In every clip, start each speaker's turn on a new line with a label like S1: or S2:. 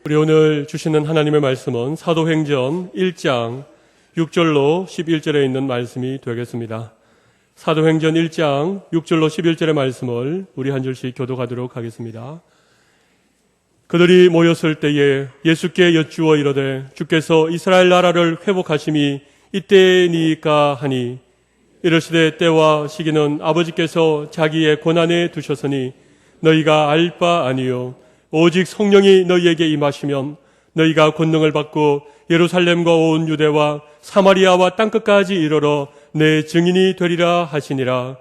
S1: 우리 오늘 주시는 하나님의 말씀은 사도행전 1장 6절로 11절에 있는 말씀이 되겠습니다. 사도행전 1장 6절로 11절의 말씀을 우리 한 절씩 교독하도록 하겠습니다. 그들이 모였을 때에 예수께 여쭈어 이르되 주께서 이스라엘 나라를 회복하심이 이때니까 하니 이르시되 때와 시기는 아버지께서 자기의 권한에 두셨으니 너희가 알 바 아니요 오직 성령이 너희에게 임하시면 너희가 권능을 받고 예루살렘과 온 유대와 사마리아와 땅끝까지 이르러 내 증인이 되리라 하시니라.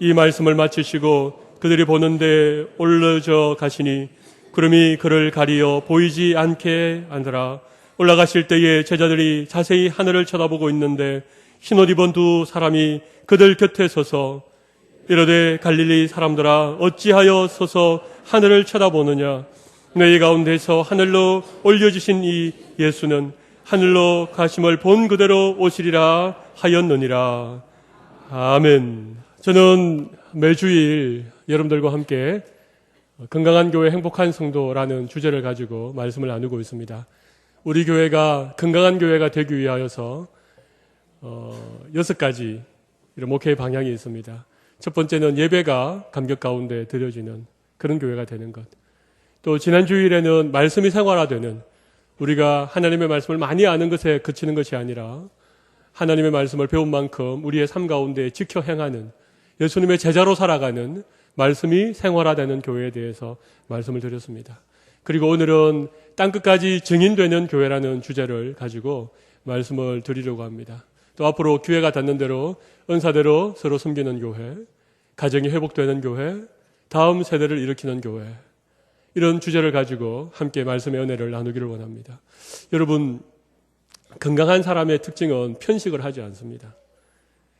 S1: 이 말씀을 마치시고 그들이 보는데 올라져 가시니 구름이 그를 가리어 보이지 않게 하더라. 올라가실 때에 제자들이 자세히 하늘을 쳐다보고 있는데 흰옷 입은 두 사람이 그들 곁에 서서 이르되 갈릴리 사람들아 어찌하여 서서 하늘을 쳐다보느냐. 너희 가운데서 하늘로 올려주신 이 예수는 하늘로 가심을 본 그대로 오시리라 하였느니라. 아멘. 저는 매주일 여러분들과 함께 건강한 교회 행복한 성도라는 주제를 가지고 말씀을 나누고 있습니다. 우리 교회가 건강한 교회가 되기 위하여서 6가지 이런 목회의 방향이 있습니다. 첫 번째는 예배가 감격 가운데 드려지는 그런 교회가 되는 것. 또 지난 주일에는 말씀이 생활화되는, 우리가 하나님의 말씀을 많이 아는 것에 그치는 것이 아니라 하나님의 말씀을 배운 만큼 우리의 삶 가운데 지켜 행하는, 예수님의 제자로 살아가는 말씀이 생활화되는 교회에 대해서 말씀을 드렸습니다. 그리고 오늘은 땅끝까지 증인되는 교회라는 주제를 가지고 말씀을 드리려고 합니다. 또 앞으로 기회가 닿는 대로 은사대로 서로 섬기는 교회, 가정이 회복되는 교회, 다음 세대를 일으키는 교회, 이런 주제를 가지고 함께 말씀의 은혜를 나누기를 원합니다. 여러분, 건강한 사람의 특징은 편식을 하지 않습니다.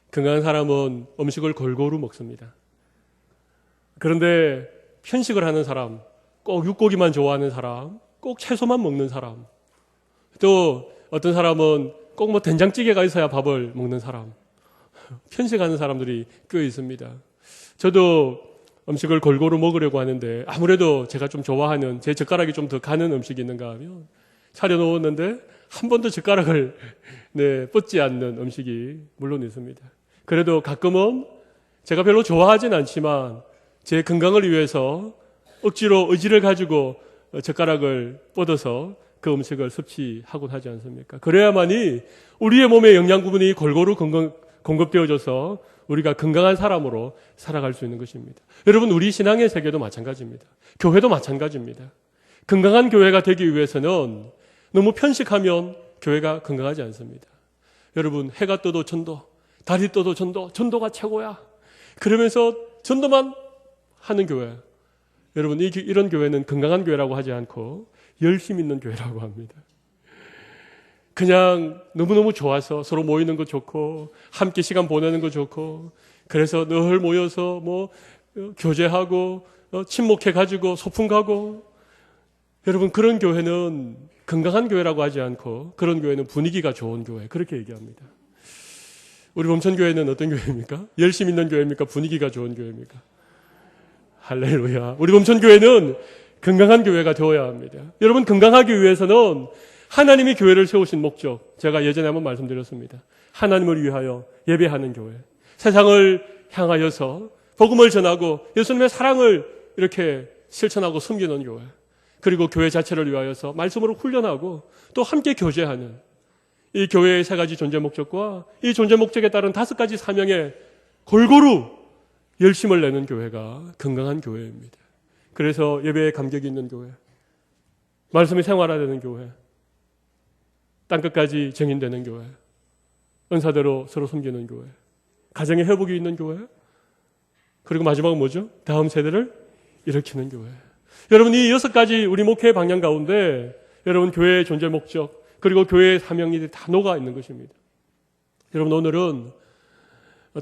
S1: 건강한 사람은 음식을 골고루 먹습니다. 그런데 편식을 하는 사람, 꼭 육고기만 좋아하는 사람, 꼭 채소만 먹는 사람, 또 어떤 사람은 꼭 된장찌개가 있어야 밥을 먹는 사람, 편식하는 사람들이 꽤 있습니다. 저도 음식을 골고루 먹으려고 하는데 아무래도 제가 좀 좋아하는, 제 젓가락이 좀 더 가는 음식이 있는가 하면 차려놓았는데 한 번도 젓가락을 뻗지 않는 음식이 물론 있습니다. 그래도 가끔은 제가 별로 좋아하진 않지만 제 건강을 위해서 억지로 의지를 가지고 젓가락을 뻗어서 그 음식을 섭취하곤 하지 않습니까? 그래야만이 우리의 몸에 영양분이 골고루 공급되어져서 우리가 건강한 사람으로 살아갈 수 있는 것입니다. 여러분, 우리 신앙의 세계도 마찬가지입니다. 교회도 마찬가지입니다. 건강한 교회가 되기 위해서는 너무 편식하면 교회가 건강하지 않습니다. 여러분, 해가 떠도 전도, 달이 떠도 전도, 전도가 최고야. 그러면서 전도만 하는 교회. 여러분, 이런 교회는 건강한 교회라고 하지 않고 열심 있는 교회라고 합니다. 그냥 너무너무 좋아서 서로 모이는 거 좋고 함께 시간 보내는 거 좋고 그래서 늘 모여서 교제하고 친목해가지고 소풍 가고, 여러분, 그런 교회는 건강한 교회라고 하지 않고 그런 교회는 분위기가 좋은 교회, 그렇게 얘기합니다. 우리 범천교회는 어떤 교회입니까? 열심 있는 교회입니까? 분위기가 좋은 교회입니까? 할렐루야. 우리 범천교회는 건강한 교회가 되어야 합니다. 여러분, 건강하기 위해서는 하나님이 교회를 세우신 목적, 제가 예전에 한번 말씀드렸습니다. 하나님을 위하여 예배하는 교회, 세상을 향하여서 복음을 전하고 예수님의 사랑을 이렇게 실천하고 섬기는 교회, 그리고 교회 자체를 위하여서 말씀으로 훈련하고 또 함께 교제하는 이 교회의 3가지 존재 목적과 이 존재 목적에 따른 5가지 사명에 골고루 열심을 내는 교회가 건강한 교회입니다. 그래서 예배에 감격이 있는 교회, 말씀이 생활화되는 교회, 땅끝까지 증인되는 교회, 은사대로 서로 섬기는 교회, 가정의 회복이 있는 교회, 그리고 마지막은 뭐죠? 다음 세대를 일으키는 교회. 여러분, 이 6가지 우리 목회의 방향 가운데 여러분 교회의 존재 목적 그리고 교회의 사명이 다 녹아 있는 것입니다. 여러분, 오늘은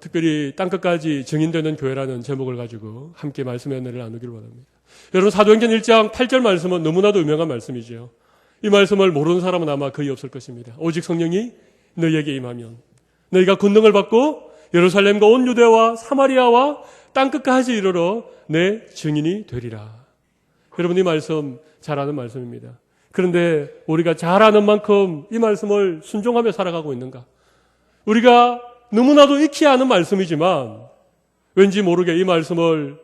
S1: 특별히 땅끝까지 증인되는 교회라는 제목을 가지고 함께 말씀의 은혜를 나누기를 원합니다. 여러분, 사도행전 1장 8절 말씀은 너무나도 유명한 말씀이죠. 이 말씀을 모르는 사람은 아마 거의 없을 것입니다. 오직 성령이 너희에게 임하면 너희가 권능을 받고 예루살렘과 온 유대와 사마리아와 땅끝까지 이르러 내 증인이 되리라. 여러분, 이 말씀 잘 아는 말씀입니다. 그런데 우리가 잘 아는 만큼 이 말씀을 순종하며 살아가고 있는가? 우리가 너무나도 익히 아는 말씀이지만 왠지 모르게 이 말씀을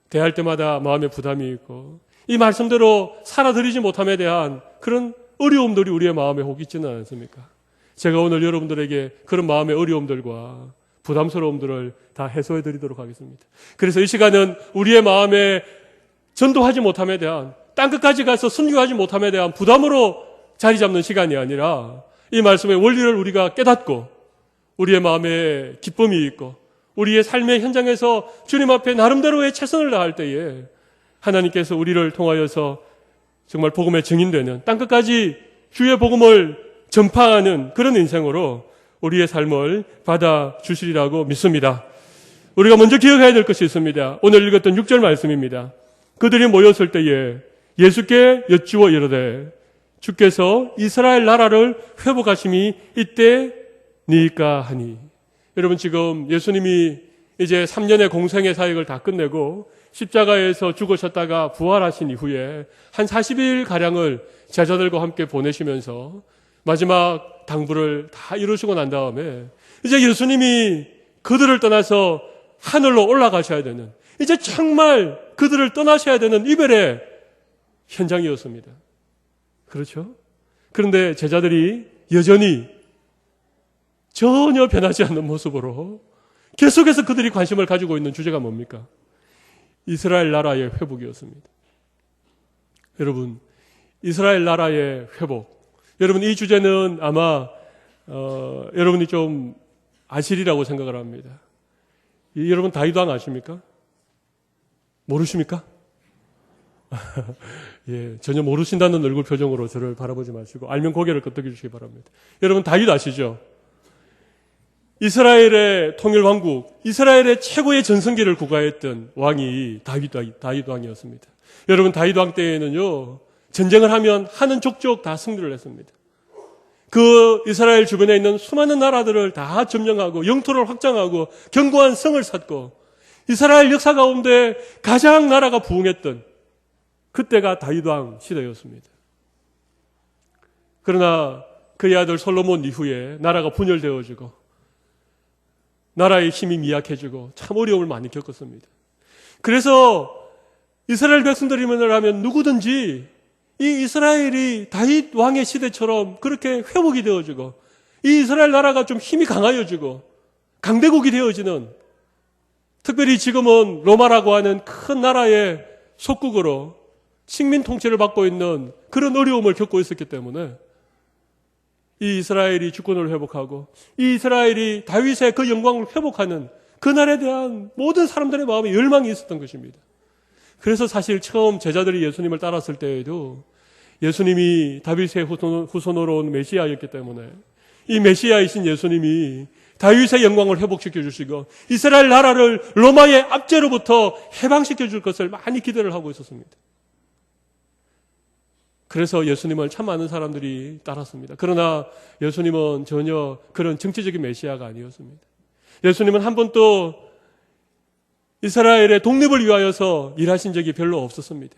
S1: 대할 때마다 마음에 부담이 있고 이 말씀대로 살아들이지 못함에 대한 그런 어려움들이 우리의 마음에 혹 있지는 않습니까? 제가 오늘 여러분들에게 그런 마음의 어려움들과 부담스러움들을 다 해소해 드리도록 하겠습니다. 그래서 이 시간은 우리의 마음에 전도하지 못함에 대한, 땅끝까지 가서 순교하지 못함에 대한 부담으로 자리 잡는 시간이 아니라 이 말씀의 원리를 우리가 깨닫고 우리의 마음에 기쁨이 있고 우리의 삶의 현장에서 주님 앞에 나름대로의 최선을 다할 때에 하나님께서 우리를 통하여서 정말 복음의 증인되는, 땅끝까지 주의 복음을 전파하는 그런 인생으로 우리의 삶을 받아주시리라고 믿습니다. 우리가 먼저 기억해야 될 것이 있습니다. 오늘 읽었던 6절 말씀입니다. 그들이 모였을 때에 예수께 여쭈어 이르되 주께서 이스라엘 나라를 회복하심이 이때니까 하니. 여러분, 지금 예수님이 이제 3년의 공생의 사역을 다 끝내고 십자가에서 죽으셨다가 부활하신 이후에 한 40일가량을 제자들과 함께 보내시면서 마지막 당부를 다 이루시고 난 다음에 이제 예수님이 그들을 떠나서 하늘로 올라가셔야 되는, 이제 정말 그들을 떠나셔야 되는 이별의 현장이었습니다. 그렇죠? 그런데 제자들이 여전히 전혀 변하지 않는 모습으로 계속해서 그들이 관심을 가지고 있는 주제가 뭡니까? 이스라엘 나라의 회복이었습니다. 여러분, 이스라엘 나라의 회복. 여러분, 이 주제는 아마 여러분이 좀 아시리라고 생각을 합니다. 여러분 다윗 왕 아십니까? 모르십니까? 예, 전혀 모르신다는 얼굴 표정으로 저를 바라보지 마시고 알면 고개를 끄덕여 주시기 바랍니다. 여러분 다윗 아시죠? 이스라엘의 통일 왕국, 이스라엘의 최고의 전성기를 구가했던 왕이 다윗 왕이었습니다. 여러분 다윗 왕 때에는요, 전쟁을 하면 하는 족족 다 승리를 했습니다. 그 이스라엘 주변에 있는 수많은 나라들을 다 점령하고 영토를 확장하고 견고한 성을 쌓고 이스라엘 역사 가운데 가장 나라가 부흥했던 그때가 다윗 왕 시대였습니다. 그러나 그의 아들 솔로몬 이후에 나라가 분열되어지고 나라의 힘이 미약해지고 참 어려움을 많이 겪었습니다. 그래서 이스라엘 백성들이라면 누구든지 이 이스라엘이 다윗 왕의 시대처럼 그렇게 회복이 되어지고 이 이스라엘 나라가 좀 힘이 강하여지고 강대국이 되어지는, 특별히 지금은 로마라고 하는 큰 나라의 속국으로 식민 통치를 받고 있는 그런 어려움을 겪고 있었기 때문에 이 이스라엘이 주권을 회복하고 이 이스라엘이 다윗의 그 영광을 회복하는 그날에 대한 모든 사람들의 마음에 열망이 있었던 것입니다. 그래서 사실 처음 제자들이 예수님을 따랐을 때에도 예수님이 다윗의 후손으로 온 메시아였기 때문에 이 메시아이신 예수님이 다윗의 영광을 회복시켜 주시고 이스라엘 나라를 로마의 압제로부터 해방시켜 줄 것을 많이 기대를 하고 있었습니다. 그래서 예수님을 참 많은 사람들이 따랐습니다. 그러나 예수님은 전혀 그런 정치적인 메시아가 아니었습니다. 예수님은 한 번도 이스라엘의 독립을 위하여서 일하신 적이 별로 없었습니다.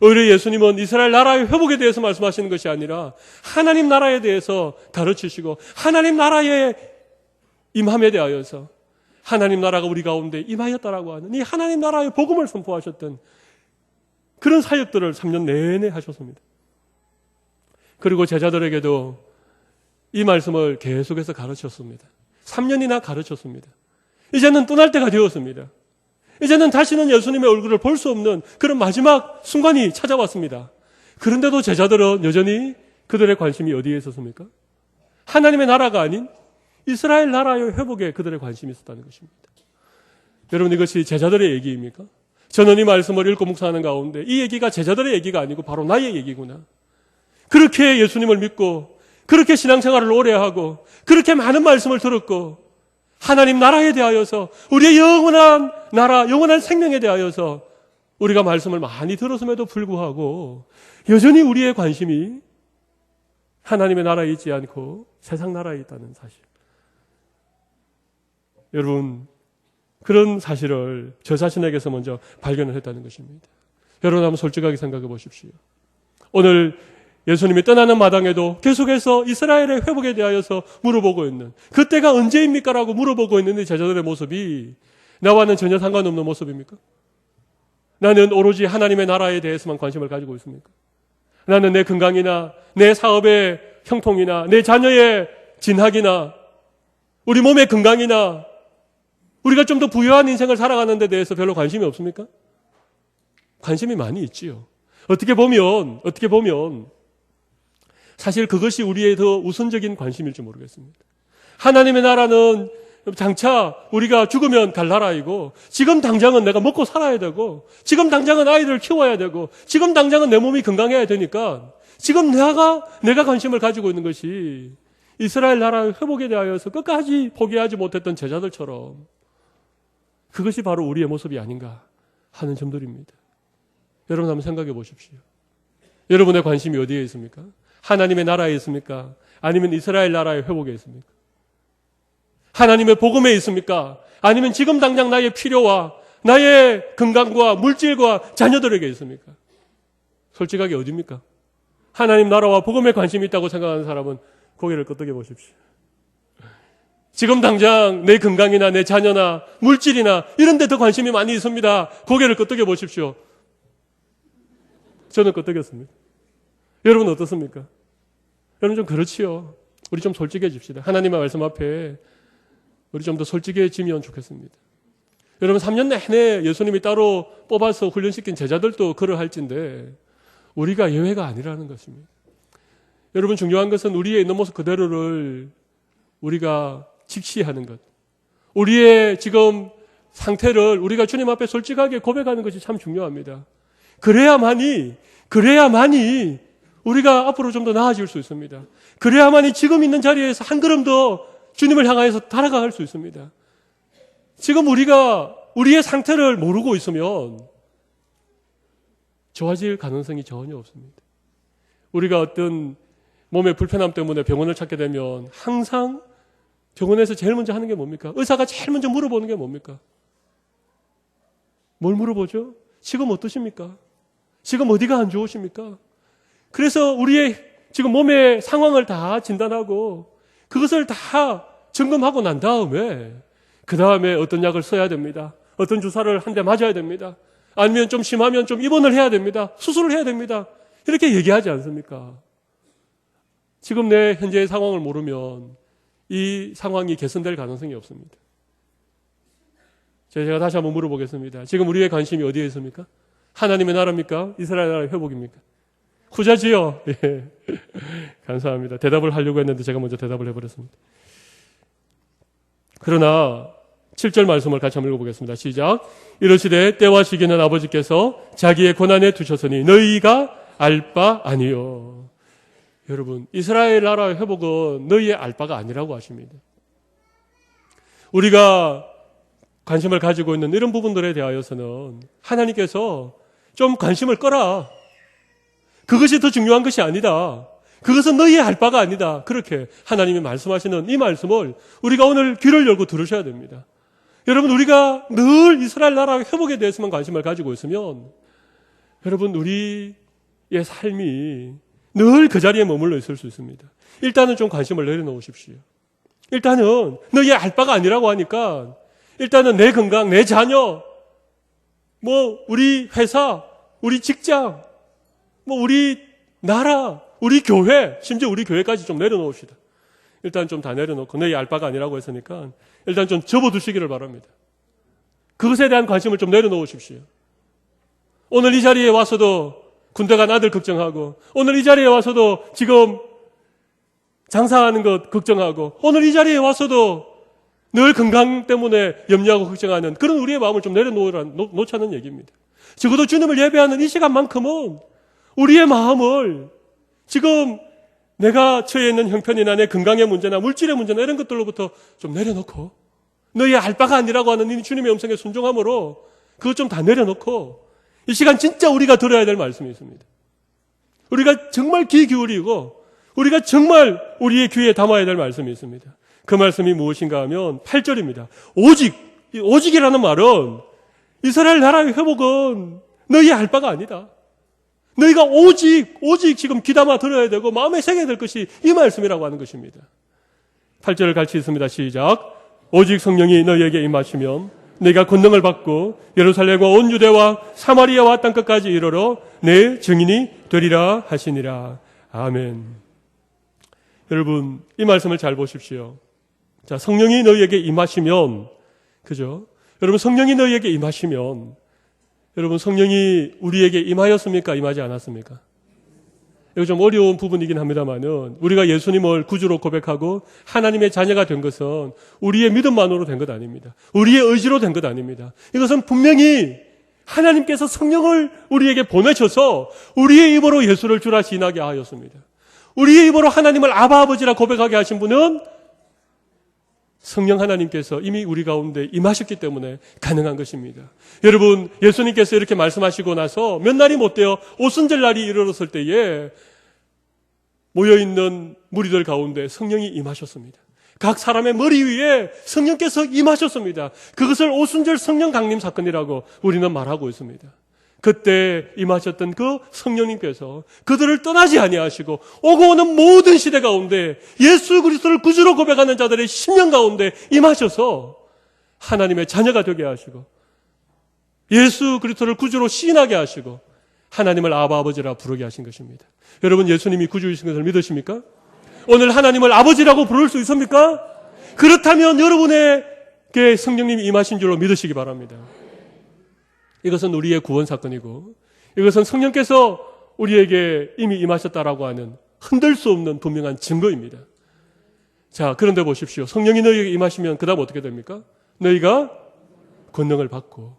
S1: 오히려 예수님은 이스라엘 나라의 회복에 대해서 말씀하시는 것이 아니라 하나님 나라에 대해서 가르치시고 하나님 나라의 임함에 대하여서 하나님 나라가 우리 가운데 임하였다라고 하는 이 하나님 나라의 복음을 선포하셨던 그런 사역들을 3년 내내 하셨습니다. 그리고 제자들에게도 이 말씀을 계속해서 가르쳤습니다. 3년이나 가르쳤습니다. 이제는 떠날 때가 되었습니다. 이제는 다시는 예수님의 얼굴을 볼 수 없는 그런 마지막 순간이 찾아왔습니다. 그런데도 제자들은 여전히 그들의 관심이 어디에 있었습니까? 하나님의 나라가 아닌 이스라엘 나라의 회복에 그들의 관심이 있었다는 것입니다. 여러분, 이것이 제자들의 얘기입니까? 저는 이 말씀을 읽고 묵상하는 가운데 이 얘기가 제자들의 얘기가 아니고 바로 나의 얘기구나. 그렇게 예수님을 믿고 그렇게 신앙생활을 오래 하고 그렇게 많은 말씀을 들었고 하나님 나라에 대하여서 우리의 영원한 나라, 영원한 생명에 대하여서 우리가 말씀을 많이 들었음에도 불구하고 여전히 우리의 관심이 하나님의 나라에 있지 않고 세상 나라에 있다는 사실. 여러분, 그런 사실을 저 자신에게서 먼저 발견을 했다는 것입니다. 여러분 한번 솔직하게 생각해 보십시오. 오늘 예수님이 떠나는 마당에도 계속해서 이스라엘의 회복에 대하여서 물어보고 있는, 그때가 언제입니까? 라고 물어보고 있는 제자들의 모습이 나와는 전혀 상관없는 모습입니까? 나는 오로지 하나님의 나라에 대해서만 관심을 가지고 있습니까? 나는 내 건강이나 내 사업의 형통이나 내 자녀의 진학이나 우리 몸의 건강이나 우리가 좀 더 부유한 인생을 살아가는 데 대해서 별로 관심이 없습니까? 관심이 많이 있지요. 어떻게 보면 사실 그것이 우리의 더 우선적인 관심일지 모르겠습니다. 하나님의 나라는 장차 우리가 죽으면 갈 나라이고, 지금 당장은 내가 먹고 살아야 되고, 지금 당장은 아이들을 키워야 되고, 지금 당장은 내 몸이 건강해야 되니까 지금 내가 관심을 가지고 있는 것이 이스라엘 나라의 회복에 대하여서 끝까지 포기하지 못했던 제자들처럼 그것이 바로 우리의 모습이 아닌가 하는 점들입니다. 여러분 한번 생각해 보십시오. 여러분의 관심이 어디에 있습니까? 하나님의 나라에 있습니까? 아니면 이스라엘 나라의 회복에 있습니까? 하나님의 복음에 있습니까? 아니면 지금 당장 나의 필요와 나의 건강과 물질과 자녀들에게 있습니까? 솔직하게 어디입니까? 하나님 나라와 복음에 관심이 있다고 생각하는 사람은 고개를 끄덕여 보십시오. 지금 당장 내 건강이나 내 자녀나 물질이나 이런 데 더 관심이 많이 있습니다. 고개를 끄덕여 보십시오. 저는 끄덕였습니다. 여러분 어떻습니까? 여러분 좀 그렇지요. 우리 좀 솔직해집시다. 하나님의 말씀 앞에 우리 좀 더 솔직해지면 좋겠습니다. 여러분 3년 내내 예수님이 따로 뽑아서 훈련시킨 제자들도 그러할진데 우리가 예외가 아니라는 것입니다. 여러분 중요한 것은 우리의 있는 모습 그대로를 우리가 직시하는 것, 우리의 지금 상태를 우리가 주님 앞에 솔직하게 고백하는 것이 참 중요합니다. 그래야만이 우리가 앞으로 좀 더 나아질 수 있습니다. 그래야만이 지금 있는 자리에서 한 걸음 더 주님을 향해서 달아갈 수 있습니다. 지금 우리가 우리의 상태를 모르고 있으면 좋아질 가능성이 전혀 없습니다. 우리가 어떤 몸의 불편함 때문에 병원을 찾게 되면 항상 병원에서 제일 먼저 하는 게 뭡니까? 의사가 제일 먼저 물어보는 게 뭡니까? 뭘 물어보죠? 지금 어떠십니까? 지금 어디가 안 좋으십니까? 그래서 우리의 지금 몸의 상황을 다 진단하고 그것을 다 점검하고 난 다음에 그 다음에 어떤 약을 써야 됩니다. 어떤 주사를 한 대 맞아야 됩니다. 아니면 좀 심하면 좀 입원을 해야 됩니다. 수술을 해야 됩니다. 이렇게 얘기하지 않습니까? 지금 내 현재의 상황을 모르면 이 상황이 개선될 가능성이 없습니다. 제가 다시 한번 물어보겠습니다. 지금 우리의 관심이 어디에 있습니까? 하나님의 나라입니까? 이스라엘 나라의 회복입니까? 후자지요. 예. 감사합니다. 대답을 하려고 했는데 제가 먼저 대답을 해버렸습니다. 그러나 7절 말씀을 같이 한번 읽어보겠습니다. 시작. 이러시되 때와 시기는 아버지께서 자기의 권한에 두셨으니 너희가 알 바 아니요. 여러분, 이스라엘 나라의 회복은 너희의 알 바가 아니라고 하십니다. 우리가 관심을 가지고 있는 이런 부분들에 대하여서는 하나님께서 좀 관심을 꺼라. 그것이 더 중요한 것이 아니다. 그것은 너희의 알 바가 아니다. 그렇게 하나님이 말씀하시는 이 말씀을 우리가 오늘 귀를 열고 들으셔야 됩니다. 여러분, 우리가 늘 이스라엘 나라의 회복에 대해서만 관심을 가지고 있으면 여러분, 우리의 삶이 늘 그 자리에 머물러 있을 수 있습니다. 일단은 좀 관심을 내려놓으십시오. 일단은 너희의 알 바가 아니라고 하니까 일단은 내 건강, 내 자녀, 우리 회사, 우리 직장, 우리 나라, 우리 교회, 심지어 우리 교회까지 좀 내려놓읍시다. 일단 좀 다 내려놓고 너희 알 바가 아니라고 했으니까 일단 좀 접어두시기를 바랍니다. 그것에 대한 관심을 좀 내려놓으십시오. 오늘 이 자리에 와서도 군대 간 아들 걱정하고, 오늘 이 자리에 와서도 지금 장사하는 것 걱정하고, 오늘 이 자리에 와서도 늘 건강 때문에 염려하고 걱정하는 그런 우리의 마음을 좀 내려놓자는 얘기입니다. 적어도 주님을 예배하는 이 시간만큼은 우리의 마음을 지금 내가 처해 있는 형편이나 내 건강의 문제나 물질의 문제나 이런 것들로부터 좀 내려놓고 너희의 알 바가 아니라고 하는 이 주님의 음성에 순종함으로 그것 좀 다 내려놓고 이 시간 진짜 우리가 들어야 될 말씀이 있습니다. 우리가 정말 귀 기울이고 우리가 정말 우리의 귀에 담아야 될 말씀이 있습니다. 그 말씀이 무엇인가 하면 8절입니다. 오직이라는 말은 이스라엘 나라의 회복은 너희의 알 바가 아니다. 너희가 오직 지금 귀담아 들어야 되고 마음에 새겨야 될 것이 이 말씀이라고 하는 것입니다. 8절을 같이 읽습니다. 시작. 오직 성령이 너희에게 임하시면 너희가 권능을 받고 예루살렘과 온 유대와 사마리아와 땅끝까지 이르러 내 증인이 되리라 하시니라. 아멘. 여러분, 이 말씀을 잘 보십시오. 자, 성령이 너희에게 임하시면, 그죠? 여러분, 성령이 너희에게 임하시면, 여러분, 성령이 우리에게 임하였습니까? 임하지 않았습니까? 이거 좀 어려운 부분이긴 합니다만은, 우리가 예수님을 구주로 고백하고 하나님의 자녀가 된 것은 우리의 믿음만으로 된 것 아닙니다. 우리의 의지로 된 것 아닙니다. 이것은 분명히 하나님께서 성령을 우리에게 보내셔서 우리의 입으로 예수를 주라 시인하게 하였습니다. 우리의 입으로 하나님을 아바 아버지라 고백하게 하신 분은 성령 하나님께서 이미 우리 가운데 임하셨기 때문에 가능한 것입니다. 여러분, 예수님께서 이렇게 말씀하시고 나서 몇 날이 못 되어 오순절 날이 이르렀을 때에 모여있는 무리들 가운데 성령이 임하셨습니다. 각 사람의 머리 위에 성령께서 임하셨습니다. 그것을 오순절 성령 강림 사건이라고 우리는 말하고 있습니다. 그때 임하셨던 그 성령님께서 그들을 떠나지 아니하시고 오고 오는 모든 시대 가운데 예수 그리스도를 구주로 고백하는 자들의 심령 가운데 임하셔서 하나님의 자녀가 되게 하시고 예수 그리스도를 구주로 시인하게 하시고 하나님을 아바 아버지라 부르게 하신 것입니다. 여러분, 예수님이 구주이신 것을 믿으십니까? 오늘 하나님을 아버지라고 부를 수 있습니까? 그렇다면 여러분에게 성령님이 임하신 줄로 믿으시기 바랍니다. 이것은 우리의 구원 사건이고 이것은 성령께서 우리에게 이미 임하셨다라고 하는 흔들 수 없는 분명한 증거입니다. 자, 그런데 보십시오. 성령이 너희에게 임하시면 그 다음 어떻게 됩니까? 너희가 권능을 받고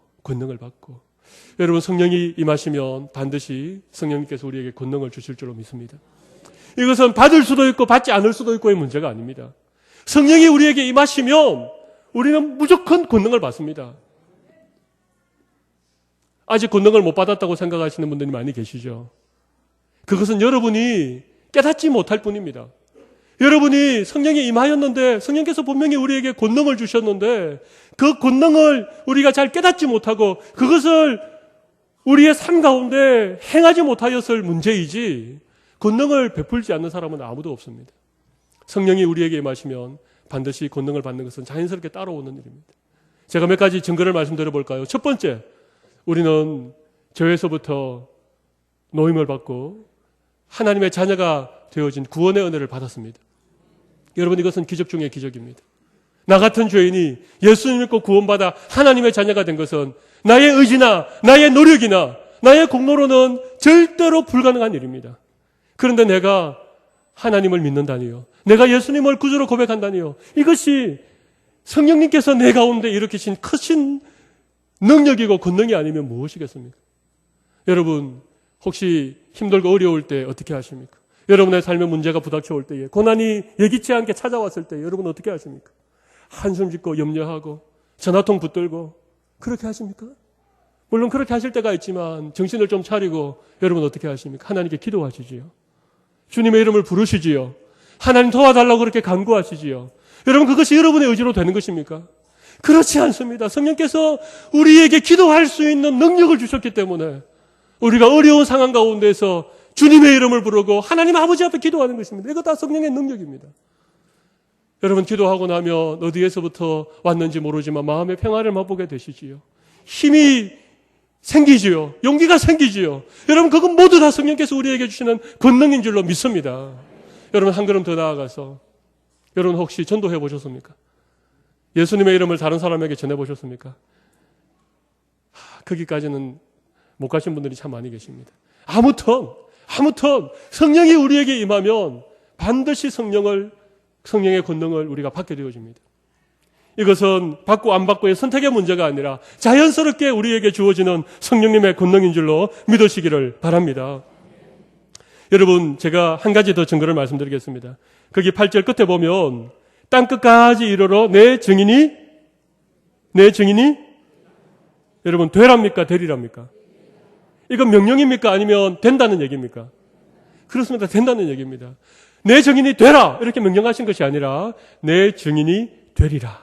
S1: 여러분, 성령이 임하시면 반드시 성령님께서 우리에게 권능을 주실 줄로 믿습니다. 이것은 받을 수도 있고 받지 않을 수도 있고의 문제가 아닙니다. 성령이 우리에게 임하시면 우리는 무조건 권능을 받습니다. 아직 권능을 못 받았다고 생각하시는 분들이 많이 계시죠. 그것은 여러분이 깨닫지 못할 뿐입니다. 여러분이 성령이 임하였는데 성령께서 분명히 우리에게 권능을 주셨는데 그 권능을 우리가 잘 깨닫지 못하고 그것을 우리의 삶 가운데 행하지 못하였을 문제이지 권능을 베풀지 않는 사람은 아무도 없습니다. 성령이 우리에게 임하시면 반드시 권능을 받는 것은 자연스럽게 따라오는 일입니다. 제가 몇 가지 증거를 말씀드려 볼까요? 첫 번째, 우리는 죄에서부터 노임을 받고 하나님의 자녀가 되어진 구원의 은혜를 받았습니다. 여러분, 이것은 기적 중의 기적입니다. 나 같은 죄인이 예수님 믿고 구원받아 하나님의 자녀가 된 것은 나의 의지나 나의 노력이나 나의 공로로는 절대로 불가능한 일입니다. 그런데 내가 하나님을 믿는다니요, 내가 예수님을 구주로 고백한다니요, 이것이 성령님께서 내 가운데 일으키신 크신 능력이고 권능이 아니면 무엇이겠습니까? 여러분, 혹시 힘들고 어려울 때 어떻게 하십니까? 여러분의 삶에 문제가 부닥쳐올 때에, 고난이 예기치 않게 찾아왔을 때 여러분 어떻게 하십니까? 한숨 짓고 염려하고 전화통 붙들고 그렇게 하십니까? 물론 그렇게 하실 때가 있지만 정신을 좀 차리고 여러분 어떻게 하십니까? 하나님께 기도하시지요. 주님의 이름을 부르시지요. 하나님 도와달라고 그렇게 간구하시지요. 여러분, 그것이 여러분의 의지로 되는 것입니까? 그렇지 않습니다. 성령께서 우리에게 기도할 수 있는 능력을 주셨기 때문에 우리가 어려운 상황 가운데서 주님의 이름을 부르고 하나님 아버지 앞에 기도하는 것입니다. 이거 다 성령의 능력입니다. 여러분, 기도하고 나면 어디에서부터 왔는지 모르지만 마음의 평화를 맛보게 되시지요. 힘이 생기지요. 용기가 생기지요. 여러분, 그건 모두 다 성령께서 우리에게 주시는 권능인 줄로 믿습니다. 여러분, 한 걸음 더 나아가서 여러분 혹시 전도해 보셨습니까? 예수님의 이름을 다른 사람에게 전해 보셨습니까? 거기까지는 못 가신 분들이 참 많이 계십니다. 아무튼 성령이 우리에게 임하면 반드시 성령의 권능을 우리가 받게 되어집니다. 이것은 받고 안 받고의 선택의 문제가 아니라 자연스럽게 우리에게 주어지는 성령님의 권능인 줄로 믿으시기를 바랍니다. 여러분, 제가 한 가지 더 증거를 말씀드리겠습니다. 거기 8절 끝에 보면 땅끝까지 이르러 내 증인이 여러분 되랍니까? 되리랍니까? 이건 명령입니까? 아니면 된다는 얘기입니까? 그렇습니다. 된다는 얘기입니다. 내 증인이 되라 이렇게 명령하신 것이 아니라 내 증인이 되리라.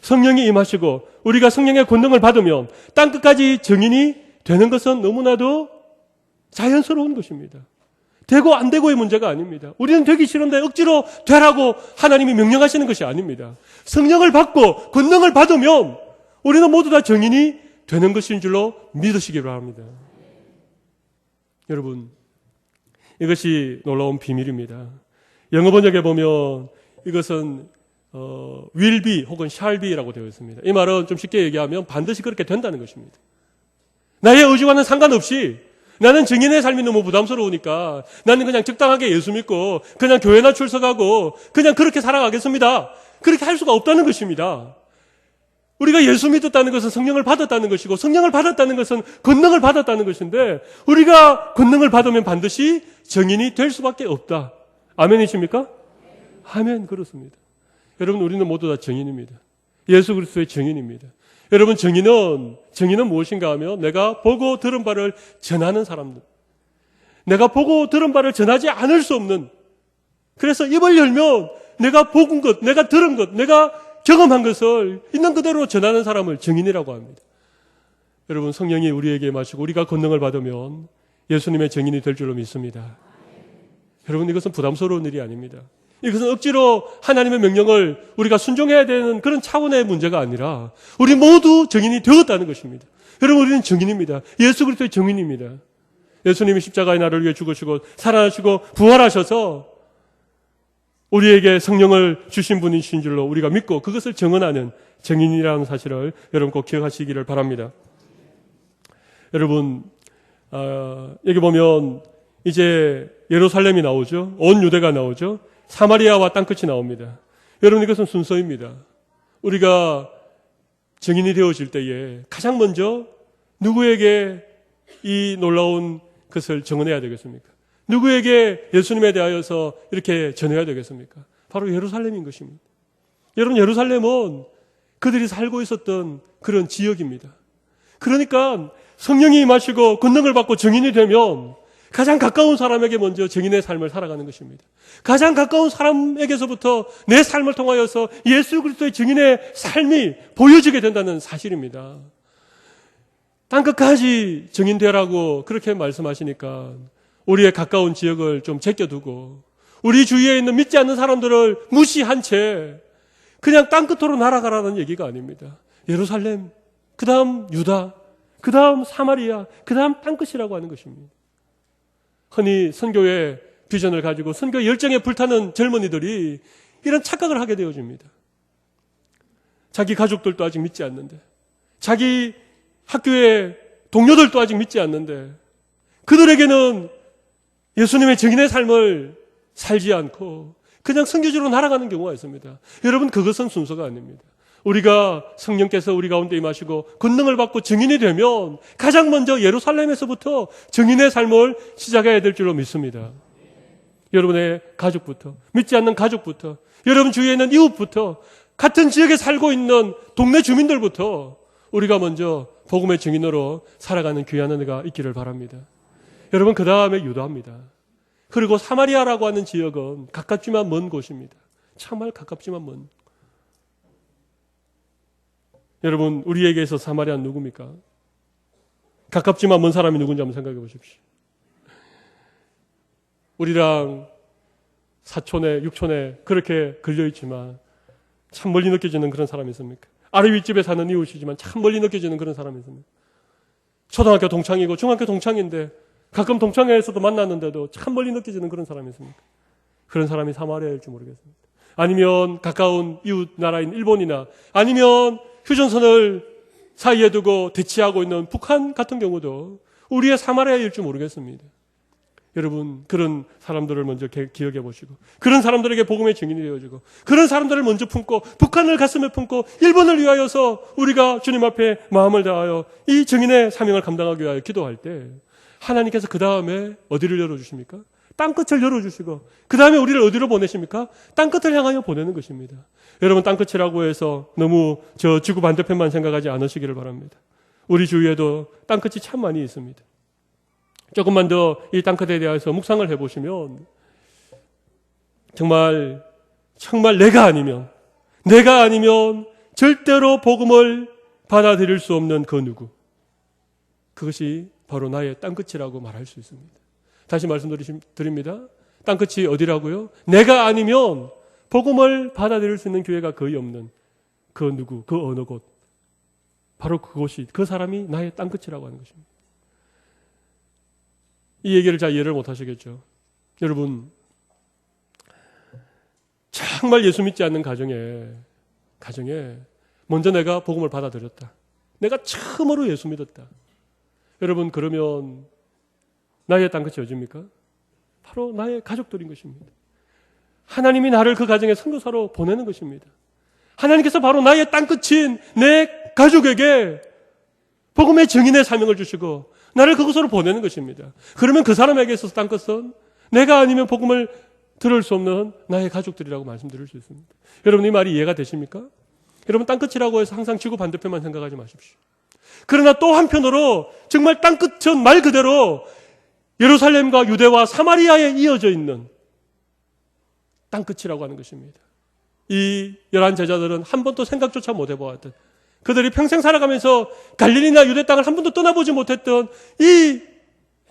S1: 성령이 임하시고 우리가 성령의 권능을 받으면 땅끝까지 증인이 되는 것은 너무나도 자연스러운 것입니다. 되고 안 되고의 문제가 아닙니다. 우리는 되기 싫은데 억지로 되라고 하나님이 명령하시는 것이 아닙니다. 성령을 받고 권능을 받으면 우리는 모두 다 증인이 되는 것인 줄로 믿으시기 바랍니다. 여러분, 이것이 놀라운 비밀입니다. 영어 번역에 보면 이것은 will be 혹은 shall be라고 되어 있습니다. 이 말은 좀 쉽게 얘기하면 반드시 그렇게 된다는 것입니다. 나의 의지와는 상관없이 나는 증인의 삶이 너무 부담스러우니까 나는 그냥 적당하게 예수 믿고 그냥 교회나 출석하고 그냥 그렇게 살아가겠습니다. 그렇게 할 수가 없다는 것입니다. 우리가 예수 믿었다는 것은 성령을 받았다는 것이고 성령을 받았다는 것은 권능을 받았다는 것인데 우리가 권능을 받으면 반드시 증인이 될 수밖에 없다. 아멘이십니까? 아멘, 그렇습니다. 여러분, 우리는 모두 다 증인입니다. 예수 그리스도의 증인입니다. 여러분, 증인은 무엇인가 하면 내가 보고 들은 바를 전하는 사람들. 내가 보고 들은 바를 전하지 않을 수 없는, 그래서 입을 열면 내가 본 것, 내가 들은 것, 내가 경험한 것을 있는 그대로 전하는 사람을 증인이라고 합니다. 여러분, 성령이 우리에게 마시고 우리가 권능을 받으면 예수님의 증인이 될 줄로 믿습니다. 여러분, 이것은 부담스러운 일이 아닙니다. 이것은 억지로 하나님의 명령을 우리가 순종해야 되는 그런 차원의 문제가 아니라 우리 모두 증인이 되었다는 것입니다. 여러분, 우리는 증인입니다. 예수 그리스도의 증인입니다. 예수님이 십자가의 나를 위해 죽으시고 살아나시고 부활하셔서 우리에게 성령을 주신 분이신 줄로 우리가 믿고 그것을 증언하는 증인이라는 사실을 여러분 꼭 기억하시기를 바랍니다. 여러분, 여기 보면 이제 예루살렘이 나오죠. 온 유대가 나오죠. 사마리아와 땅끝이 나옵니다. 여러분, 이것은 순서입니다. 우리가 증인이 되어질 때에 가장 먼저 누구에게 이 놀라운 것을 증언해야 되겠습니까? 누구에게 예수님에 대하여서 이렇게 전해야 되겠습니까? 바로 예루살렘인 것입니다. 여러분, 예루살렘은 그들이 살고 있었던 그런 지역입니다. 그러니까 성령이 임하시고 권능을 받고 증인이 되면 가장 가까운 사람에게 먼저 증인의 삶을 살아가는 것입니다. 가장 가까운 사람에게서부터 내 삶을 통하여서 예수 그리스도의 증인의 삶이 보여지게 된다는 사실입니다. 땅끝까지 증인되라고 그렇게 말씀하시니까 우리의 가까운 지역을 좀 제껴두고 우리 주위에 있는 믿지 않는 사람들을 무시한 채 그냥 땅끝으로 날아가라는 얘기가 아닙니다. 예루살렘, 그 다음 유다, 그 다음 사마리아, 그 다음 땅끝이라고 하는 것입니다. 흔히 선교의 비전을 가지고 선교 열정에 불타는 젊은이들이 이런 착각을 하게 되어집니다. 자기 가족들도 아직 믿지 않는데, 자기 학교의 동료들도 아직 믿지 않는데, 그들에게는 예수님의 증인의 삶을 살지 않고 그냥 선교지로 날아가는 경우가 있습니다. 여러분, 그것은 순서가 아닙니다. 우리가 성령께서 우리 가운데 임하시고 권능을 받고 증인이 되면 가장 먼저 예루살렘에서부터 증인의 삶을 시작해야 될 줄로 믿습니다. 여러분의 가족부터, 믿지 않는 가족부터, 여러분 주위에 있는 이웃부터, 같은 지역에 살고 있는 동네 주민들부터 우리가 먼저 복음의 증인으로 살아가는 귀한 은혜가 있기를 바랍니다. 여러분, 그 다음에 유다입니다. 그리고 사마리아라고 하는 지역은 가깝지만 먼 곳입니다. 정말 가깝지만 먼. 여러분, 우리에게서 사마리아는 누굽니까? 가깝지만 먼 사람이 누군지 한번 생각해 보십시오. 우리랑 사촌에 육촌에 그렇게 걸려있지만 참 멀리 느껴지는 그런 사람이 있습니까? 아래 윗집에 사는 이웃이지만 참 멀리 느껴지는 그런 사람이 있습니까? 초등학교 동창이고 중학교 동창인데 가끔 동창회에서도 만났는데도 참 멀리 느껴지는 그런 사람이 있습니까? 그런 사람이 사마리아일지 모르겠습니다. 아니면 가까운 이웃 나라인 일본이나 아니면 휴전선을 사이에 두고 대치하고 있는 북한 같은 경우도 우리의 사마리아일지 모르겠습니다. 여러분, 그런 사람들을 먼저 기억해 보시고 그런 사람들에게 복음의 증인이 되어지고 그런 사람들을 먼저 품고 북한을 가슴에 품고 일본을 위하여서 우리가 주님 앞에 마음을 다하여 이 증인의 사명을 감당하기 위하여 기도할 때 하나님께서 그 다음에 어디를 열어주십니까? 땅끝을 열어주시고 그 다음에 우리를 어디로 보내십니까? 땅끝을 향하여 보내는 것입니다. 여러분, 땅끝이라고 해서 너무 저 지구 반대편만 생각하지 않으시기를 바랍니다. 우리 주위에도 땅끝이 참 많이 있습니다. 조금만 더 이 땅끝에 대해서 묵상을 해보시면 정말 내가 아니면 절대로 복음을 받아들일 수 없는 그 누구, 그것이 바로 나의 땅끝이라고 말할 수 있습니다. 다시 말씀드립니다. 땅끝이 어디라고요? 내가 아니면 복음을 받아들일 수 있는 교회가 거의 없는 그 누구, 그 어느 곳. 바로 그곳이, 그 사람이 나의 땅끝이라고 하는 것입니다. 이 얘기를 잘 이해를 못 하시겠죠. 여러분, 정말 예수 믿지 않는 가정에 먼저 내가 복음을 받아들였다. 내가 처음으로 예수 믿었다. 여러분, 그러면 나의 땅끝이 어디입니까? 바로 나의 가족들인 것입니다. 하나님이 나를 그 가정에 선교사로 보내는 것입니다. 하나님께서 바로 나의 땅끝인 내 가족에게 복음의 증인의 사명을 주시고 나를 그곳으로 보내는 것입니다. 그러면 그 사람에게 있어서 땅끝은 내가 아니면 복음을 들을 수 없는 나의 가족들이라고 말씀드릴 수 있습니다. 여러분, 이 말이 이해가 되십니까? 여러분, 땅끝이라고 해서 항상 지구 반대편만 생각하지 마십시오. 그러나 또 한편으로 정말 땅끝은 말 그대로 예루살렘과 유대와 사마리아에 이어져 있는 땅끝이라고 하는 것입니다. 이 11 제자들은 한 번도 생각조차 못 해보았던, 그들이 평생 살아가면서 갈릴리나 유대 땅을 한 번도 떠나보지 못했던 이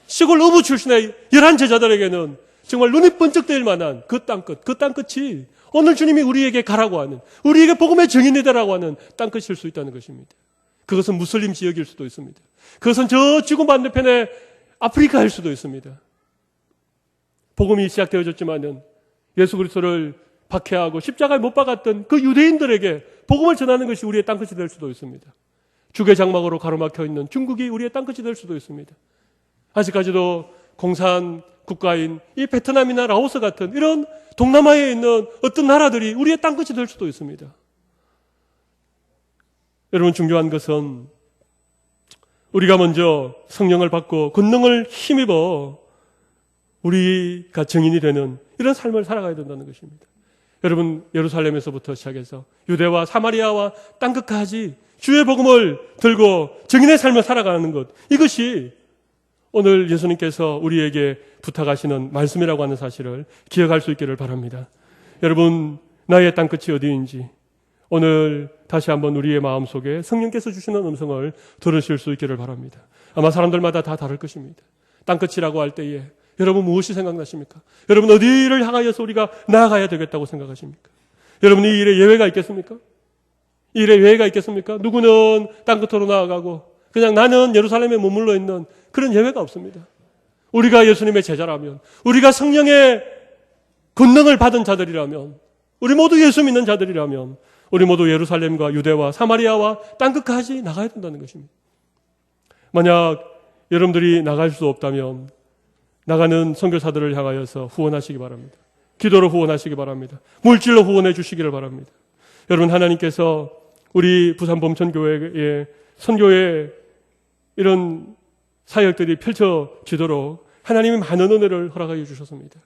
S1: 시골 어부 출신의 11 제자들에게는 정말 눈이 번쩍 뜨일 만한 그 땅끝이 오늘 주님이 우리에게 가라고 하는, 우리에게 복음의 증인이 되라고 하는 땅끝일 수 있다는 것입니다. 그것은 무슬림 지역일 수도 있습니다. 그것은 저 지구 반대편의 아프리카일 수도 있습니다. 복음이 시작되어졌지만은 예수 그리스도를 박해하고 십자가에 못 박았던 그 유대인들에게 복음을 전하는 것이 우리의 땅끝이 될 수도 있습니다. 죽의 장막으로 가로막혀 있는 중국이 우리의 땅끝이 될 수도 있습니다. 아직까지도 공산 국가인 이 베트남이나 라오스 같은 이런 동남아에 있는 어떤 나라들이 우리의 땅끝이 될 수도 있습니다. 여러분, 중요한 것은 우리가 먼저 성령을 받고 권능을 힘입어 우리가 증인이 되는 이런 삶을 살아가야 된다는 것입니다. 여러분, 예루살렘에서부터 시작해서 유대와 사마리아와 땅끝까지 주의 복음을 들고 증인의 삶을 살아가는 것, 이것이 오늘 예수님께서 우리에게 부탁하시는 말씀이라고 하는 사실을 기억할 수 있기를 바랍니다. 여러분, 나의 땅끝이 어디인지 오늘 다시 한번 우리의 마음속에 성령께서 주시는 음성을 들으실 수 있기를 바랍니다. 아마 사람들마다 다 다를 것입니다. 땅끝이라고 할 때에 여러분 무엇이 생각나십니까? 여러분 어디를 향하여서 우리가 나아가야 되겠다고 생각하십니까? 여러분, 이 일에 예외가 있겠습니까? 이 일에 예외가 있겠습니까? 누구는 땅끝으로 나아가고 그냥 나는 예루살렘에 머물러 있는 그런 예외가 없습니다. 우리가 예수님의 제자라면, 우리가 성령의 권능을 받은 자들이라면, 우리 모두 예수 믿는 자들이라면 우리 모두 예루살렘과 유대와 사마리아와 땅끝까지 나가야 된다는 것입니다. 만약 여러분들이 나갈 수 없다면 나가는 선교사들을 향하여서 후원하시기 바랍니다. 기도로 후원하시기 바랍니다. 물질로 후원해 주시기를 바랍니다. 여러분, 하나님께서 우리 부산 범천교회의 선교의 이런 사역들이 펼쳐지도록 하나님이 많은 은혜를 허락하여 주셨습니다.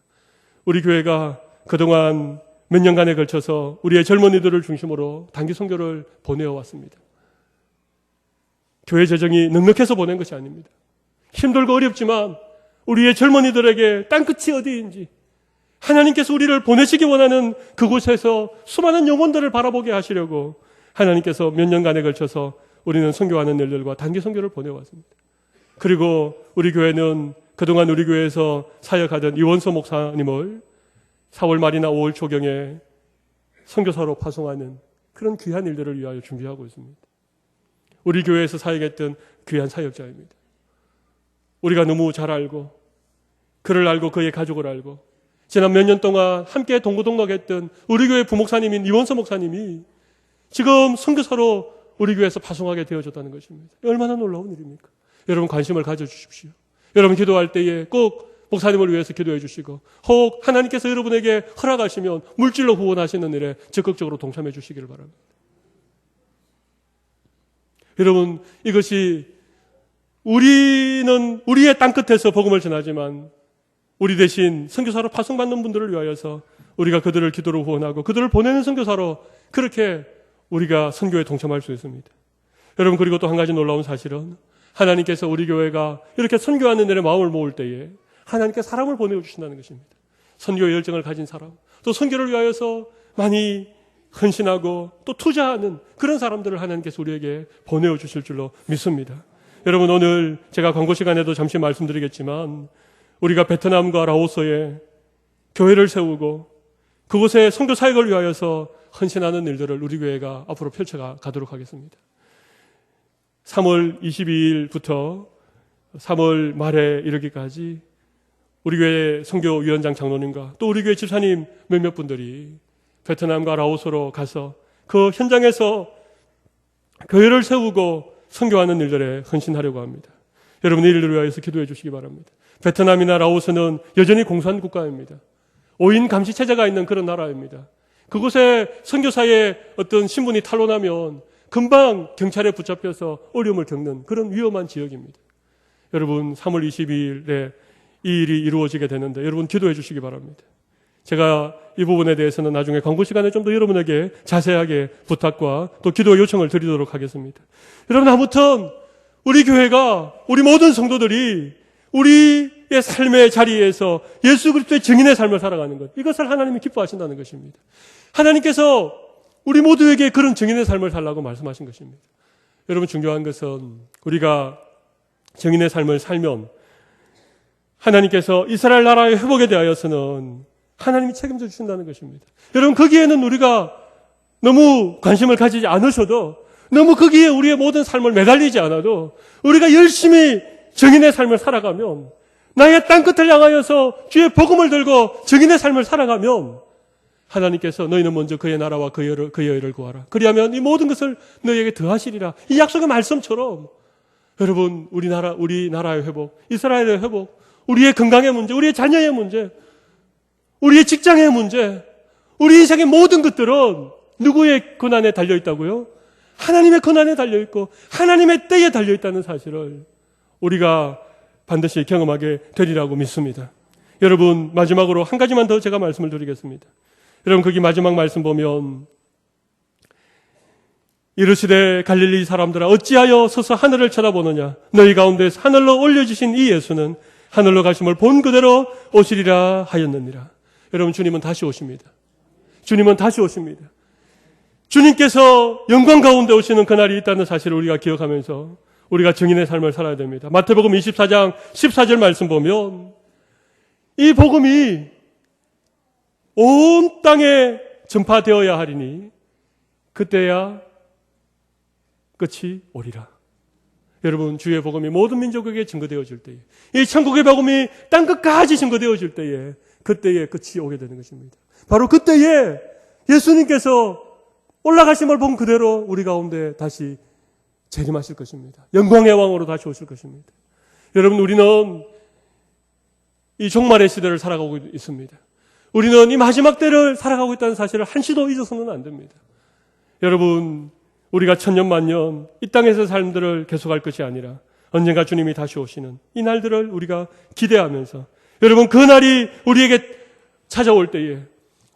S1: 우리 교회가 그동안 몇 년간에 걸쳐서 우리의 젊은이들을 중심으로 단기 선교를 보내어 왔습니다. 교회 재정이 넉넉해서 보낸 것이 아닙니다. 힘들고 어렵지만 우리의 젊은이들에게 땅끝이 어디인지, 하나님께서 우리를 보내시기 원하는 그곳에서 수많은 영혼들을 바라보게 하시려고 하나님께서 몇 년간에 걸쳐서 우리는 선교하는 일들과 단기 선교를 보내왔습니다. 그리고 우리 교회는 그동안 우리 교회에서 사역하던 이원서 목사님을 4월 말이나 5월 초경에 선교사로 파송하는 그런 귀한 일들을 위하여 준비하고 있습니다. 우리 교회에서 사역했던 귀한 사역자입니다. 우리가 너무 잘 알고, 그를 알고 그의 가족을 알고 지난 몇 년 동안 함께 동고동락했던 우리 교회 부목사님인 이원서 목사님이 지금 선교사로 우리 교회에서 파송하게 되어졌다는 것입니다. 얼마나 놀라운 일입니까? 여러분, 관심을 가져주십시오. 여러분, 기도할 때에 꼭 목사님을 위해서 기도해 주시고, 혹 하나님께서 여러분에게 허락하시면 물질로 후원하시는 일에 적극적으로 동참해 주시기를 바랍니다. 여러분, 이것이 우리는 우리의 땅끝에서 복음을 전하지만 우리 대신 선교사로 파송받는 분들을 위하여서 우리가 그들을 기도로 후원하고 그들을 보내는 선교사로 그렇게 우리가 선교에 동참할 수 있습니다. 여러분, 그리고 또 한 가지 놀라운 사실은 하나님께서 우리 교회가 이렇게 선교하는 일에 마음을 모을 때에 하나님께 사람을 보내주신다는 것입니다. 선교의 열정을 가진 사람, 또 선교를 위하여서 많이 헌신하고 또 투자하는 그런 사람들을 하나님께서 우리에게 보내주실 줄로 믿습니다. 여러분, 오늘 제가 광고 시간에도 잠시 말씀드리겠지만 우리가 베트남과 라오스에 교회를 세우고 그곳에 선교 사역을 위하여서 헌신하는 일들을 우리 교회가 앞으로 펼쳐가도록 하겠습니다. 3월 22일부터 3월 말에 이르기까지 우리 교회 선교위원장 장로님과 또 우리 교회 집사님 몇몇 분들이 베트남과 라오스로 가서 그 현장에서 교회를 세우고 선교하는 일들에 헌신하려고 합니다. 여러분, 이 일들을 위하여서 기도해 주시기 바랍니다. 베트남이나 라오스는 여전히 공산 국가입니다. 5인 감시 체제가 있는 그런 나라입니다. 그곳에 선교사의 어떤 신분이 탄로나면 금방 경찰에 붙잡혀서 어려움을 겪는 그런 위험한 지역입니다. 여러분, 3월 22일에 이 일이 이루어지게 되는데 여러분 기도해 주시기 바랍니다. 제가 이 부분에 대해서는 나중에 광고 시간에 좀 더 여러분에게 자세하게 부탁과 또 기도 요청을 드리도록 하겠습니다. 여러분, 아무튼 우리 교회가, 우리 모든 성도들이 우리의 삶의 자리에서 예수 그리스도의 증인의 삶을 살아가는 것, 이것을 하나님이 기뻐하신다는 것입니다. 하나님께서 우리 모두에게 그런 증인의 삶을 살라고 말씀하신 것입니다. 여러분, 중요한 것은 우리가 증인의 삶을 살면 하나님께서 이스라엘 나라의 회복에 대하여서는 하나님이 책임져 주신다는 것입니다. 여러분, 거기에는 우리가 너무 관심을 가지지 않으셔도, 너무 거기에 우리의 모든 삶을 매달리지 않아도 우리가 열심히 증인의 삶을 살아가면, 나의 땅끝을 향하여서 주의 복음을 들고 증인의 삶을 살아가면 하나님께서 너희는 먼저 그의 나라와 그의 의를 구하라. 그리하면 이 모든 것을 너희에게 더하시리라. 이 약속의 말씀처럼 여러분, 우리 나라의 회복, 이스라엘의 회복, 우리의 건강의 문제, 우리의 자녀의 문제, 우리의 직장의 문제, 우리 인생의 모든 것들은 누구의 권한에 달려있다고요? 하나님의 권한에 달려있고 하나님의 때에 달려있다는 사실을 우리가 반드시 경험하게 되리라고 믿습니다. 여러분, 마지막으로 한 가지만 더 제가 말씀을 드리겠습니다. 여러분, 거기 마지막 말씀 보면 이르시되 갈릴리 사람들아 어찌하여 서서 하늘을 쳐다보느냐, 너희 가운데서 하늘로 올려주신 이 예수는 하늘로 가심을 본 그대로 오시리라 하였느니라. 여러분, 주님은 다시 오십니다. 주님은 다시 오십니다. 주님께서 영광 가운데 오시는 그날이 있다는 사실을 우리가 기억하면서 우리가 증인의 삶을 살아야 됩니다. 마태복음 24장 14절 말씀 보면 이 복음이 온 땅에 전파되어야 하리니 그때야 끝이 오리라. 여러분, 주의 복음이 모든 민족에게 증거되어질 때에, 이 천국의 복음이 땅끝까지 증거되어질 때에, 그때에 끝이 오게 되는 것입니다. 바로 그때에 예수님께서 올라가심을 본 그대로 우리 가운데 다시 재림하실 것입니다. 영광의 왕으로 다시 오실 것입니다. 여러분, 우리는 이 종말의 시대를 살아가고 있습니다. 우리는 이 마지막 때를 살아가고 있다는 사실을 한시도 잊어서는 안 됩니다. 여러분, 우리가 천년 만년 이 땅에서 삶들을 계속할 것이 아니라 언젠가 주님이 다시 오시는 이 날들을 우리가 기대하면서, 여러분, 그 날이 우리에게 찾아올 때에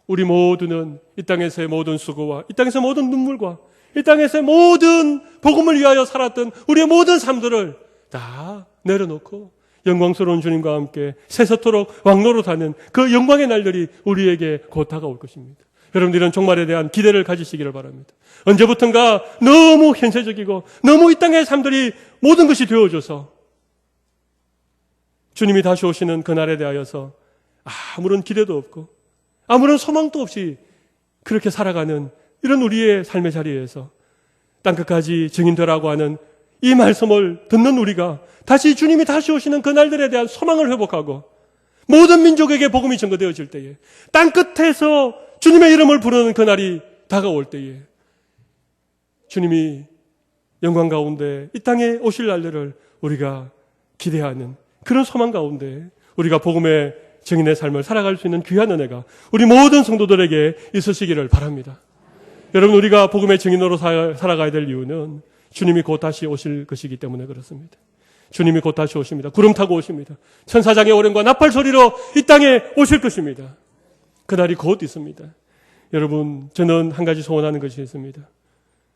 S1: 우리 모두는 이 땅에서의 모든 수고와 이 땅에서 모든 눈물과 이 땅에서의 모든 복음을 위하여 살았던 우리의 모든 삶들을 다 내려놓고 영광스러운 주님과 함께 세세토록 왕노릇하는 그 영광의 날들이 우리에게 곧 다가올 것입니다. 여러분들, 이런 종말에 대한 기대를 가지시기를 바랍니다. 언제부턴가 너무 현세적이고 너무 이 땅의 삶들이 모든 것이 되어져서 주님이 다시 오시는 그날에 대하여서 아무런 기대도 없고 아무런 소망도 없이 그렇게 살아가는 이런 우리의 삶의 자리에서 땅끝까지 증인되라고 하는 이 말씀을 듣는 우리가 다시 주님이 다시 오시는 그날들에 대한 소망을 회복하고 모든 민족에게 복음이 증거되어질 때에, 땅끝에서 주님의 이름을 부르는 그날이 다가올 때에 주님이 영광 가운데 이 땅에 오실 날들을 우리가 기대하는 그런 소망 가운데 우리가 복음의 증인의 삶을 살아갈 수 있는 귀한 은혜가 우리 모든 성도들에게 있으시기를 바랍니다. 여러분, 우리가 복음의 증인으로 살아가야 될 이유는 주님이 곧 다시 오실 것이기 때문에 그렇습니다. 주님이 곧 다시 오십니다. 구름 타고 오십니다. 천사장의 오령과 나팔 소리로 이 땅에 오실 것입니다. 그날이 곧 있습니다. 여러분, 저는 한 가지 소원하는 것이 있습니다.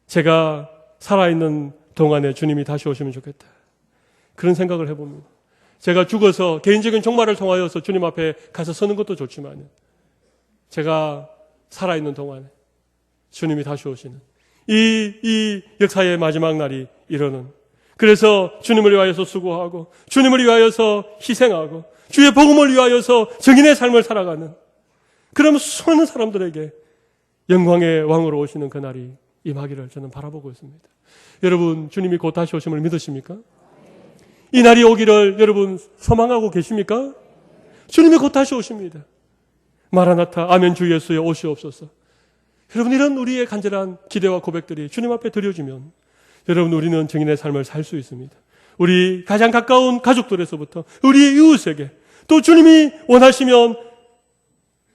S1: 제가 살아있는 동안에 주님이 다시 오시면 좋겠다, 그런 생각을 해봅니다. 제가 죽어서 개인적인 종말을 통하여서 주님 앞에 가서 서는 것도 좋지만 제가 살아있는 동안에 주님이 다시 오시는 이 역사의 마지막 날이 이르는 그래서 주님을 위하여서 수고하고 주님을 위하여서 희생하고 주의 복음을 위하여서 정인의 삶을 살아가는 그런 수많은 사람들에게 영광의 왕으로 오시는 그날이 임하기를 저는 바라보고 있습니다. 여러분, 주님이 곧 다시 오심을 믿으십니까? 이 날이 오기를 여러분 소망하고 계십니까? 주님이 곧 다시 오십니다. 마라나타, 아멘 주 예수여 오시옵소서. 여러분, 이런 우리의 간절한 기대와 고백들이 주님 앞에 드려지면 여러분, 우리는 정인의 삶을 살 수 있습니다. 우리 가장 가까운 가족들에서부터 우리 이웃에게, 또 주님이 원하시면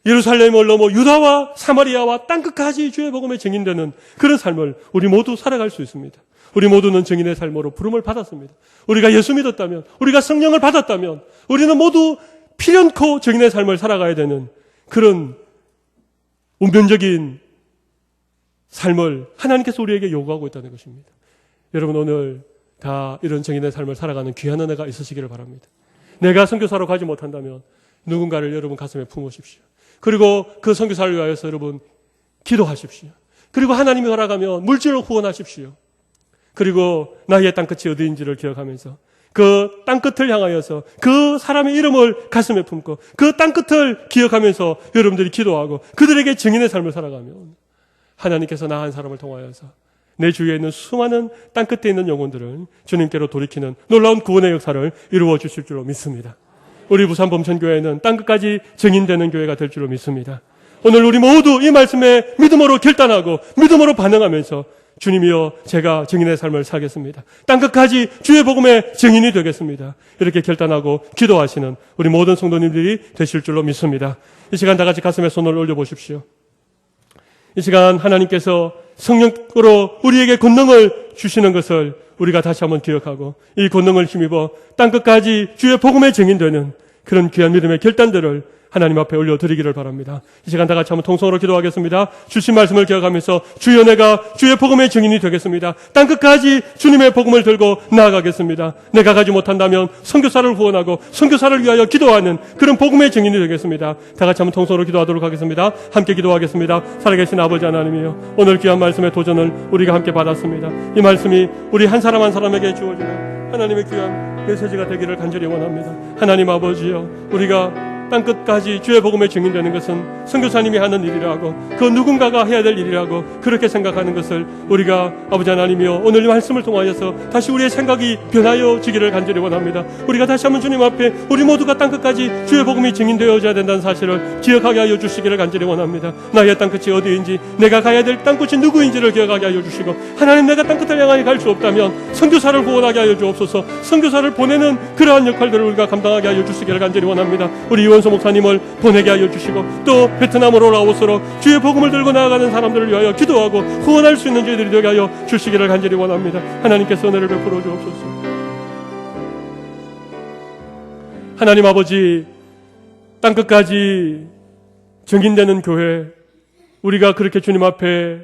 S1: 예루살렘을 넘어 유다와 사마리아와 땅끝까지 주의 복음에 증인되는 그런 삶을 우리 모두 살아갈 수 있습니다. 우리 모두는 증인의 삶으로 부름을 받았습니다. 우리가 예수 믿었다면, 우리가 성령을 받았다면 우리는 모두 필연코 증인의 삶을 살아가야 되는 그런 운명적인 삶을 하나님께서 우리에게 요구하고 있다는 것입니다. 여러분, 오늘 다 이런 증인의 삶을 살아가는 귀한 은혜가 있으시기를 바랍니다. 내가 선교사로 가지 못한다면 누군가를 여러분 가슴에 품으십시오. 그리고 그 선교사를 위하여서 여러분 기도하십시오. 그리고 하나님이 허락하면 물질로 후원하십시오. 그리고 나의 땅끝이 어디인지를 기억하면서 그 땅끝을 향하여서 그 사람의 이름을 가슴에 품고 그 땅끝을 기억하면서 여러분들이 기도하고 그들에게 증인의 삶을 살아가면 하나님께서 나 한 사람을 통하여서 내 주위에 있는 수많은 땅끝에 있는 영혼들을 주님께로 돌이키는 놀라운 구원의 역사를 이루어 주실 줄로 믿습니다. 우리 부산 범천교회는 땅끝까지 증인되는 교회가 될 줄로 믿습니다. 오늘 우리 모두 이 말씀에 믿음으로 결단하고 믿음으로 반응하면서 주님이여 제가 증인의 삶을 살겠습니다. 땅끝까지 주의 복음의 증인이 되겠습니다. 이렇게 결단하고 기도하시는 우리 모든 성도님들이 되실 줄로 믿습니다. 이 시간 다 같이 가슴에 손을 올려보십시오. 이 시간 하나님께서 성령으로 우리에게 권능을 주시는 것을 우리가 다시 한번 기억하고 이 권능을 힘입어 땅끝까지 주의 복음의 증인되는 그런 귀한 믿음의 결단들을 하나님 앞에 올려드리기를 바랍니다. 이 시간 다 같이 한번 통성으로 기도하겠습니다. 주신 말씀을 기억하면서 주여 내가 주의 복음의 증인이 되겠습니다. 땅끝까지 주님의 복음을 들고 나아가겠습니다. 내가 가지 못한다면 선교사를 후원하고 선교사를 위하여 기도하는 그런 복음의 증인이 되겠습니다. 다 같이 한번 통성으로 기도하도록 하겠습니다. 함께 기도하겠습니다. 살아계신 아버지 하나님이여, 오늘 귀한 말씀의 도전을 우리가 함께 받았습니다. 이 말씀이 우리 한 사람 한 사람에게 주어지는 하나님의 귀한 메시지가 되기를 간절히 원합니다. 하나님 아버지여, 우리가 땅끝까지 주의 복음에 증인되는 것은 선교사님이 하는 일이라고, 그 누군가가 해야 될 일이라고 그렇게 생각하는 것을 우리가 아버지 하나님이여 오늘 이 말씀을 통하여서 다시 우리의 생각이 변하여지기를 간절히 원합니다. 우리가 다시 한번 주님 앞에 우리 모두가 땅끝까지 주의 복음이 증인되어져야 된다는 사실을 기억하게 하여 주시기를 간절히 원합니다. 나의 땅끝이 어디인지, 내가 가야 될 땅끝이 누구인지를 기억하게 하여 주시고, 하나님 내가 땅끝을 향하여 갈 수 없다면 선교사를 후원하게 하여 주옵소서. 선교사를 보내는 그러한 역할들을 우리가 감당하게 하여 주시기를 간절히 원합니다. 우리 이원수 목사님을 보내게 하여 주시고, 또 베트남으로 라오스로 주의 복음을 들고 나아가는 사람들을 위하여 기도하고 후원할 수 있는 저희들이 되게 하여 주시기를 간절히 원합니다. 하나님께서 은혜를 베풀어 주옵소서. 하나님 아버지, 땅끝까지 증인되는 교회, 우리가 그렇게 주님 앞에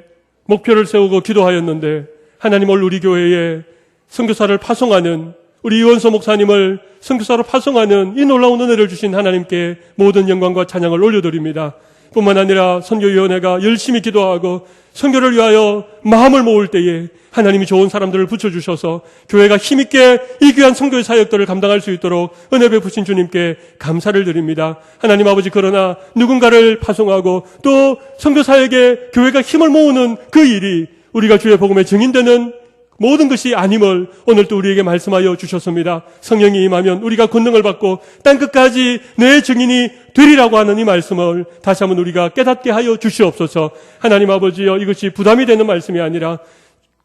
S1: 목표를 세우고 기도하였는데, 하나님 오늘 우리 교회에 선교사를 파송하는 우리 이원서 목사님을 선교사로 파송하는 이 놀라운 은혜를 주신 하나님께 모든 영광과 찬양을 올려드립니다. 뿐만 아니라 선교위원회가 열심히 기도하고 선교를 위하여 마음을 모을 때에 하나님이 좋은 사람들을 붙여주셔서 교회가 힘있게 이 귀한 선교의 사역들을 감당할 수 있도록 은혜 베푸신 주님께 감사를 드립니다. 하나님 아버지, 그러나 누군가를 파송하고 또 선교사에게 교회가 힘을 모으는 그 일이 우리가 주의 복음에 증인되는 모든 것이 아님을 오늘 또 우리에게 말씀하여 주셨습니다. 성령이 임하면 우리가 권능을 받고 땅끝까지 내 증인이 되리라고 하는 이 말씀을 다시 한번 우리가 깨닫게 하여 주시옵소서. 하나님 아버지여, 이것이 부담이 되는 말씀이 아니라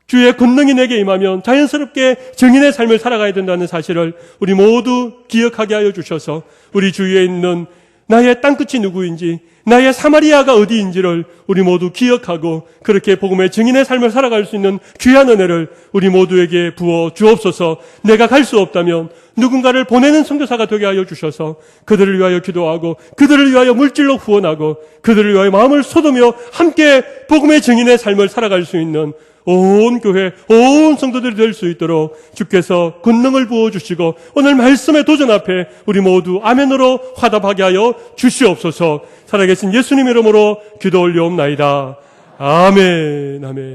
S1: 주의 권능이 내게 임하면 자연스럽게 증인의 삶을 살아가야 된다는 사실을 우리 모두 기억하게 하여 주셔서 우리 주위에 있는 나의 땅끝이 누구인지, 나의 사마리아가 어디인지를 우리 모두 기억하고 그렇게 복음의 증인의 삶을 살아갈 수 있는 귀한 은혜를 우리 모두에게 부어 주옵소서. 내가 갈 수 없다면 누군가를 보내는 선교사가 되게 하여 주셔서 그들을 위하여 기도하고 그들을 위하여 물질로 후원하고 그들을 위하여 마음을 쏟으며 함께 복음의 증인의 삶을 살아갈 수 있는 온 교회, 온 성도들이 될 수 있도록 주께서 권능을 부어주시고 오늘 말씀의 도전 앞에 우리 모두 아멘으로 화답하게 하여 주시옵소서. 살아계신 예수님 이름으로 기도 올리옵나이다. 아멘, 아멘.